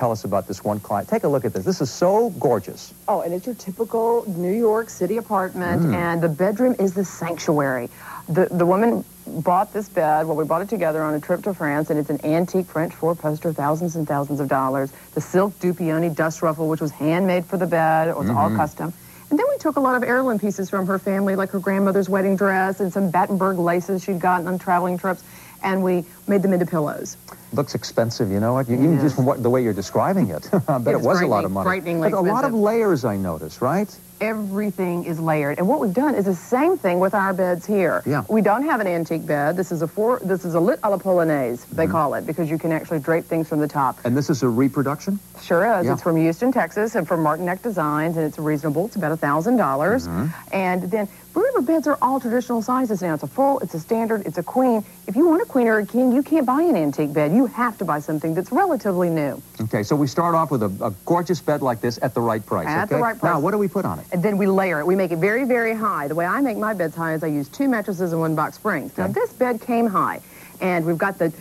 tell us about this one client. Take a look at this. This is so gorgeous. Oh, and it's your typical New York City apartment, and the bedroom is the sanctuary. The woman bought this bed, well, we bought it together on a trip to France, and it's an antique French four-poster, thousands and thousands of dollars. The silk Dupioni dust ruffle, which was handmade for the bed, it was all custom. And then we took a lot of heirloom pieces from her family, like her grandmother's wedding dress and some Battenberg laces she'd gotten on traveling trips, and we made them into pillows. Looks expensive, you know what? Even just from the way you're describing it. I bet it was a lot of money. Frighteningly expensive. A lot of layers, I noticed, right? Everything is layered. And what we've done is the same thing with our beds here. Yeah. We don't have an antique bed. This is a lit a la polonaise, they call it, because you can actually drape things from the top. And this is a reproduction? Sure is. Yeah. It's from Houston, Texas, and from Martineck Designs, and it's reasonable. It's about $1,000. And then, remember, beds are all traditional sizes now. It's a full, it's a standard, it's a queen. If you want a queen or a king, you can't buy an antique bed. You have to buy something that's relatively new. Okay, so we start off with a gorgeous bed like this at the right price, At the right price. Now, what do we put on it? And then we layer it. We make it very, very high. The way I make my beds high is I use 2 mattresses and 1 box spring. Now, this bed came high, and we've got the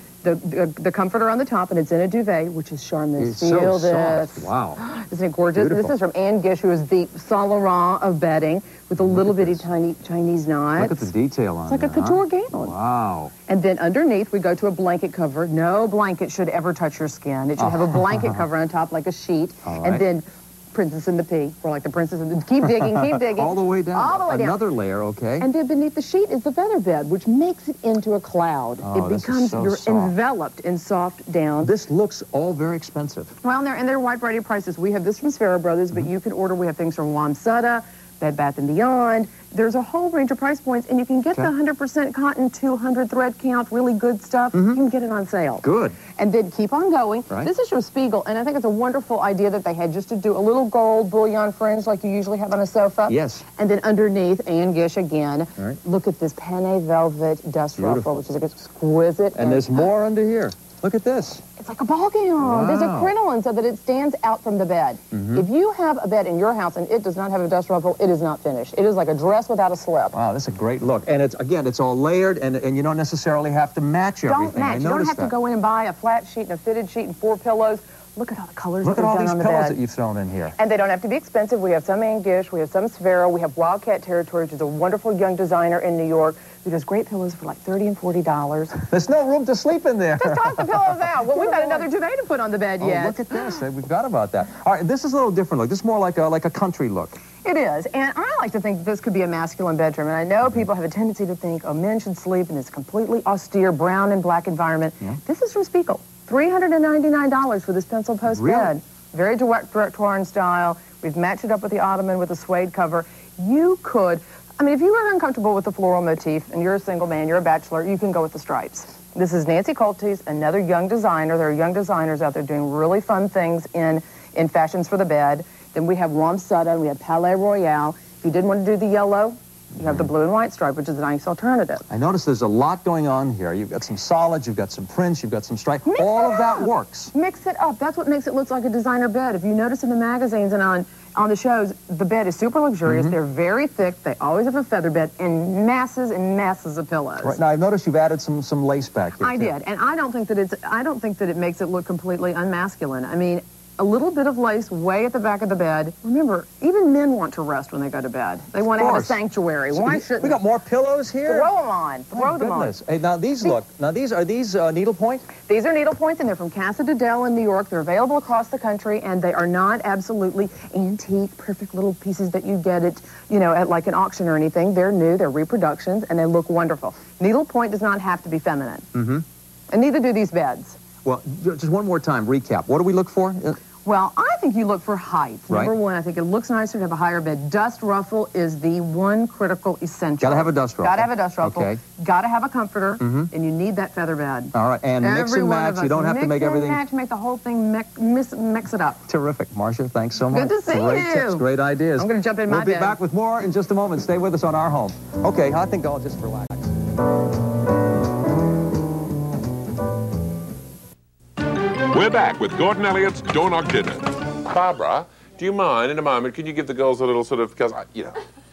comforter on the top, and it's in a duvet, which is charmant. It's so soft. Wow. Isn't it gorgeous? Beautiful. This is from Anne Gish, who is the Saint Laurent of bedding, with a little bitty tiny Chinese knot. Look at the detail on it. It's like a couture gown. Wow. And then underneath, we go to a blanket cover. No blanket should ever touch your skin. It should have a blanket cover on top, like a sheet. And then Princess and the Pea. We're like the princess and the... Keep digging, keep digging. All the way down. All the way down. Another layer, okay. And then beneath the sheet is the feather bed, which makes it into a cloud. Oh, it becomes, you're soft. enveloped in soft down. This looks all very expensive. Well, and they're a wide variety of prices. We have this from Sparrow Brothers, but you can order, we have things from Wamsutta, Bed Bath & Beyond. There's a whole range of price points, and you can get the 100% cotton, 200 thread count, really good stuff. You can get it on sale. Good. And then keep on going. Right. This is from Spiegel, and I think it's a wonderful idea that they had, just to do a little gold bullion fringe like you usually have on a sofa. Yes. And then underneath, Anne Gish again. Right. Look at this Panne velvet dust ruffle, which is exquisite. And there's more under here. Look at this. It's like a ball gown. Wow. There's a crinoline so that it stands out from the bed. If you have a bed in your house and it does not have a dust ruffle, it is not finished. It is like a dress without a slip. Wow, that's a great look. And it's all layered, and you don't necessarily have to match everything. Don't match. You don't have to go in and buy a flat sheet and a fitted sheet and 4 pillows. Look at all the colors. Look at all these on the pillows bed that you've thrown in here. And they don't have to be expensive. We have some Anne Gish, we have some Sparrow, we have Wildcat Territory, which is a wonderful young designer in New York who does great pillows for like $30 and $40. There's no room to sleep in there. Just toss the pillows out. Well, we've got another duvet to put on the bed yet. Look at this. We've got about that. All right, this is a little different look. This is more like a country look. It is, and I like to think this could be a masculine bedroom, and I know people have a tendency to think, oh, men should sleep in this completely austere brown and black environment. This is from Spiegel. $399 for this pencil post bed. Very Directoire style. We've matched it up with the ottoman with a suede cover. You could, I mean, if you are uncomfortable with the floral motif and you're a single man, you're a bachelor, you can go with the stripes. This is Nancy Coltes, another young designer. There are young designers out there doing really fun things in fashions for the bed. Then we have Wamsutta and we have Palais Royale. If you didn't want to do the yellow, you have the blue and white stripe, which is a nice alternative. I notice there's a lot going on here. You've got some solids, you've got some prints, you've got some stripe. All of that works. Mix it up. That's what makes it look like a designer bed. If you notice in the magazines and on the shows, the bed is super luxurious. They're very thick. They always have a feather bed and masses of pillows. Right. Now, I've noticed you've added some lace back here. I did, and I don't think that it makes it look completely unmasculine. I mean, a little bit of lace way at the back of the bed. Remember, even men want to rest when they go to bed. They want to have a sanctuary. Why shouldn't we? got more pillows here? Throw them on. Throw them on. Hey, now these look. Now are these needlepoint? These are needlepoints, and they're from Casa de Del in New York. They're available across the country, and they are not absolutely antique, perfect little pieces that you get at, at like an auction or anything. They're new. They're reproductions, and they look wonderful. Needlepoint does not have to be feminine. And neither do these beds. Well, just one more time, recap. What do we look for? Well, I think you look for height. Number one, I think it looks nicer to have a higher bed. Dust ruffle is the one critical essential. Got to have a dust ruffle. Got to have a dust ruffle. Okay. Got to have a comforter, and you need that feather bed. All right, and mix and match. You don't have to make everything. Mix and match, make the whole thing, mix it up. Terrific. Marcia, thanks so much. Good to see great you. Tips, great ideas. I'm going to jump in my bed. We'll be back with more in just a moment. Stay with us on Our Home. Okay, I think I'll just relax. We're back with Gordon Elliott's Door Knock Dinner. Barbara, do you mind, in a moment, can you give the girls a little sort of, because,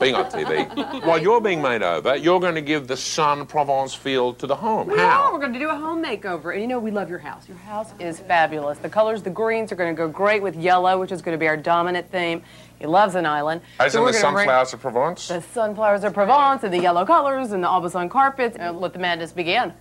being on TV. While you're being made over, you're going to give the Sun Provence feel to the home. How? We're going to do a home makeover. And you know, we love your house. Your house is fabulous. The colors, the greens are going to go great with yellow, which is going to be our dominant theme. He loves an island. As in the sunflowers of Provence? The sunflowers of Provence and the yellow colors and the Aubusson carpets. And let the madness begin.